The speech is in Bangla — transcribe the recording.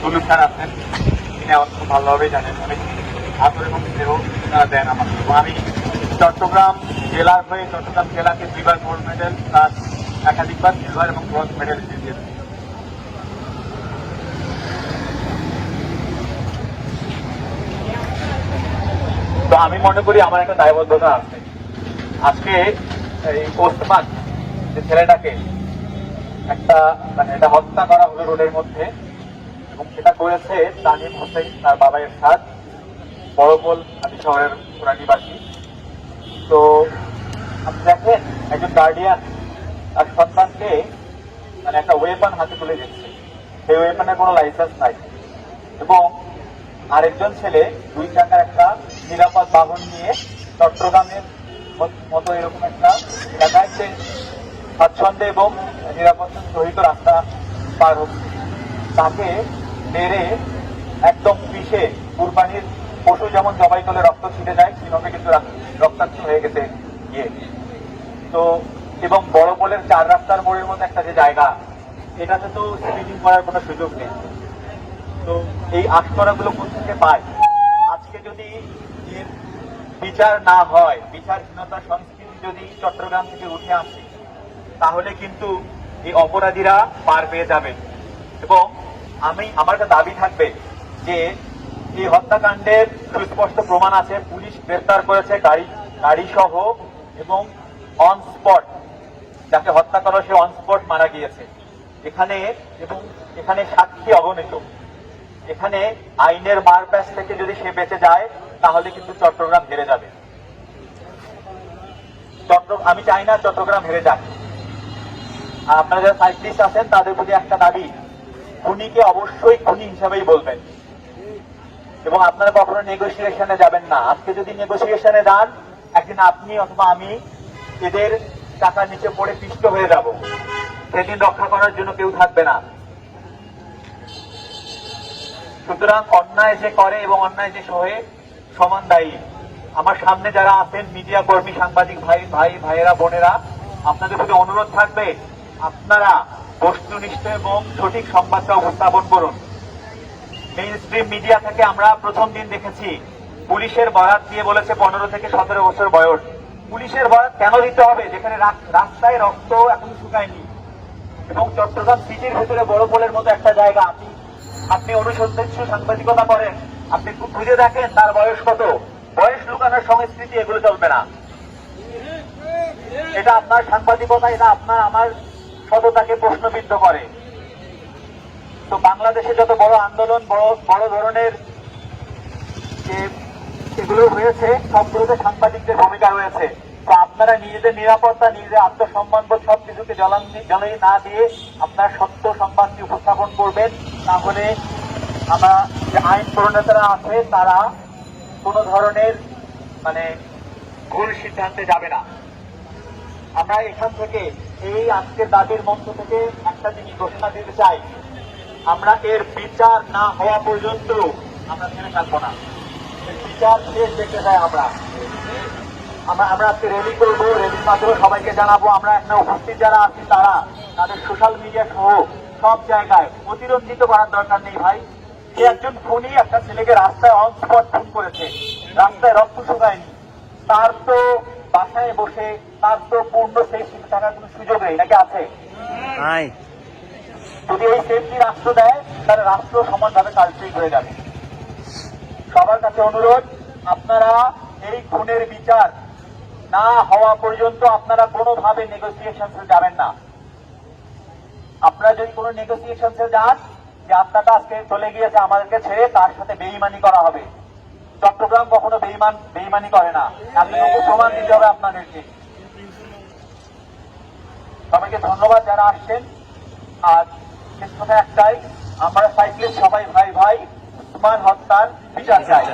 সুলুক স্যার আছেন, তিনি আমার খুব ভালোভাবেই জানেন, অনেক আদর এবং স্নেহ দেন আমাকে। এবং আমি চট্টগ্রাম জেলার হয়ে চট্টগ্রাম জেলাকে 2বার গোল্ড মেডেল প্লাস একাধিকবার সিলভার এবং ব্রোঞ্জ মেডেল দিয়েছি। তো আমি মনে করি আমার একটা দায়বদ্ধতা আছে। আজকে এই ওসমান যে ছেলেটাকে এটা হত্যা করা হলো রোডের মধ্যে, এবং সেটা করেছে তানিম হোসেন, তার বাবা এরশাদ, বড়পোল আদি শহরের পুরানিবাসী। তো আপনি দেখেন একজন গার্ডিয়ান তার সন্তানকে একটা ওয়েপন হাতে তুলে দিচ্ছে, সেই ওয়েপনের কোনো লাইসেন্স নাই, এবং আরেকজন ছেলে 2 চাকার একটা নিরাপদ বাহন নিয়ে চট্টগ্রামের মতো এরকম একটা এলাকায় সে স্বাচ্ছন্দ্যে এবং নিরাপত্তার সহিত রাস্তা পার হচ্ছে, তাকে মেরে একদম পিষে কুরবানির পশু যেমন জবাই করলে রক্ত ছিটে যায়, সেভাবে কিন্তু রক্তাক্ত হয়ে গেছে গিয়ে। তো এবং বড় পোলের 4 রাস্তার মোড়ের মধ্যে একটা যে জায়গা, এটাতে তো স্পিডিং করার কোনো সুযোগ নেই। তো এই আশকরাগুলো কোথা থেকে পায়? আজকে যদি এর বিচার না হয়, বিচারহীনতা সংস্কৃতি যদি চট্টগ্রাম থেকে উঠে আসে, তাহলে কিন্তু এই অপরাধীরা পার পেয়ে যাবে। এবং আমার একটা দাবি থাকবে যে এই হত্যাকাণ্ডের সুস্পষ্ট প্রমাণ আছে, পুলিশ গ্রেফতার করেছে গাড়ি সহ, এবং অন স্পট যাকে হত্যা করা সে অন স্পট মারা গিয়েছে এখানে, এবং এখানে সাক্ষী অগণিত। এখানে আইনের মারপ্যাচ থেকে যদি সে বেঁচে যায়, তাহলে কিন্তু চট্টগ্রাম হেরে যাবে। আমি চাই না চট্টগ্রাম হেরে যাক। আপনারা যারা সাইক্লিস্ট আছেন তাদের প্রতি একটা দাবি, খুনিকে অবশ্যই খুনি হিসাবেই বলবেন, এবং আপনারা কখনো নেগোসিয়েশনে যাবেন না। আজকে যদি নেগোসিয়েশনে যান, একদিন আপনি অথবা আমি এদের টাকার নিচে পড়ে পিষ্ট হয়ে যাব, সেদিন রক্ষা করার জন্য কেউ থাকবে না। সুতরাং অন্যায় যে করে এবং অন্যায় যে সহে সমান দায়ী। আমার সামনে যারা আছেন মিডিয়া কর্মী, সাংবাদিক ভাইয়েরা, বোনেরা, আপনাদের প্রতি অনুরোধ থাকবে, আপনারা বস্তুনিষ্ঠ এবং সঠিক সংবাদটা উপস্থাপন করুন। মেইন স্ট্রিম মিডিয়া থেকে আমরা প্রথম দিন দেখেছি পুলিশের বরাত দিয়ে বলেছে 15 থেকে 17 বছর বয়স। পুলিশের বরাত কেন দিতে হবে যেখানে রাস্তায় রক্ত এখন শুকায়নি, এবং চট্টগ্রাম সিটির ভেতরে বড় পোলের মতো একটা জায়গা, আপনি অনুসন্ধানশীল সাংবাদিকতা করেন, আপনি খুঁজে দেখেন তার বয়স কত। বয়স লুকানোর সংস্কৃতি এগুলো চলবে না। এটা আপনার সাংবাদিকতা, এটা আপনার আমার সততাকে প্রশ্নবিদ্ধ করে। তো বাংলাদেশে যত বড় আন্দোলন, বড় ধরনের যে এগুলো হয়েছে, সবগুলোতে সাংবাদিকদের ভূমিকা রয়েছে। তো আপনারা নিজেদের নিরাপত্তা, নিজেদের আত্মসম্মান বোধ সবকিছুকে জ্বালানি না দিয়ে আপনার সত্য সংবাদটি উপস্থাপন করবেন। তাহলে আমরা যে আইন প্রণেতারা আছে তারা কোনো ধরনের ভুল সিদ্ধান্তে যাবে না। আমরা এখান থেকে এই আজকের দাবির মঞ্চ থেকে একটা জিনিস ঘোষণা দিতে চাই, আমরা এর বিচার না হওয়া পর্যন্ত আমরা থেমে থাকবো না। বিচার শেষ দেখতে চাই আমরা আজকে র্যালি করবো, র্যালির মাধ্যমে সবাইকে জানাবো। আমরা এখানে উপস্থিত যারা আছি তারা তাদের সোশ্যাল মিডিয়া সহ সব জায়গায় অতিরঞ্জিত করার দরকার নেই ভাই। যে একজন খুনি একটা ছেলেকে রাস্তায় অন স্পট খুন করেছে, রাস্তায় রক্ত শুকায়নি, তার তো বাসায় বসে তার তো পূর্ণ সেফটি থাকার কোন সুযোগ নেই, নাকি আছে? যদি এই সেফটি রাষ্ট্র দেয়, তাহলে রাষ্ট্র সমানভাবে কালপ্রিট হয়ে যাবে। সবার কাছে অনুরোধ, আপনারা এই খুনের বিচার না হওয়া পর্যন্ত আপনারা কোনোভাবে নেগোসিয়েশনসে যাবেন না। আপনারা যদি কোনো নেগোসিয়েশনসে যান, যে আত্মাটা আজকে চলে গিয়েছে আমাদেরকে ছেড়ে, তার সাথে বেইমানি করা হবে। চট্টগ্রাম কখনো বেইমানি করে না, আপনাকে প্রমাণ দিতে হবে আপনাদেরকে। সবাইকে ধন্যবাদ যারা আসছেন। আর শেষ কথা একটাই, আমরা সাইক্লিস্ট সবাই ভাই ওসমান হত্যার বিচার চাই।